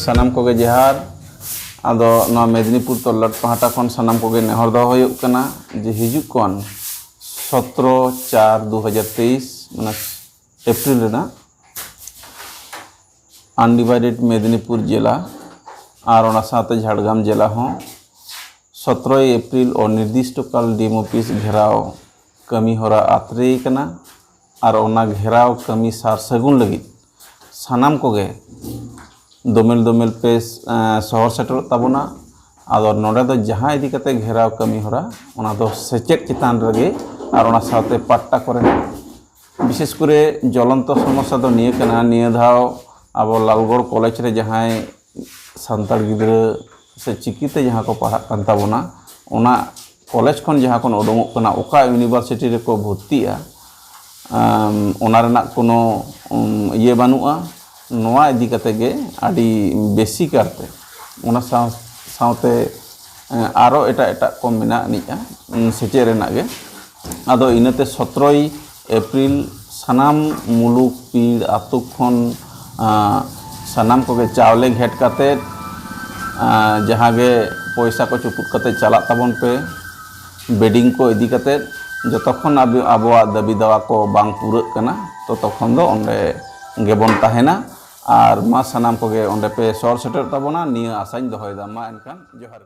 सानाम कोगे जहार आदो नवा मेदिनीपुर तल्लाट पाहटा खन सानाम कोगे नेहर दो हुयुग कना जे हिजुग कन 17/4/2023 माने एप्रिल रेना अनडिवाइडेड मेदिनीपुर जिला और ओना साथे झाड़ग्राम जिला हों 17 एप्रिल और निर्दिष्ट काल डीएम ऑफिस घेराव कमी होरा आतरे कना और ओना घेराव कमी सार सगुन लगी सानाम कोगे दोमेल दोमेल पे शहर सेटर ताबोना आदो नोडे दो जहां इदी कते घेराव कमी होरा ओना दो सेचेट चितान रगे और ओना साथे पट्टा करे विशेष करे ज्वलंत समस्या दो निये कना निये धाव अब लालगढ़ कॉलेज रे जहां सान्ताड़ गिद्रा से चिकिते जहां को पढ़ा कान ताबोना ओना कॉलेज खन जहां कोन उडुंगोग कना ओका यूनिवर्सिटी रे को भर्तिया ओना रेना कोनो ये बानुआ नोआ इदी कते गे आदि बेसी करते ओना सावते आरो एटा को मेना निया सेचे रेना गे आदो इनते 17 एप्रिल सानाम मुलुक पीड़ आतु खन सानाम कोगे चावले घेट काते जहाँ गे पैसा को चुपुत काते चला ताबन पे बेडिंग को इदी काते जतक्षण आबोआ दाबी दावा को बांग पूरक कना तो तखन दो ओंडे गेबन ताहेना और मा सानाम कोगे ओंडे पे सर सेटर ताबोना निया आसाइन दोहयदा मा एनखान जोहार।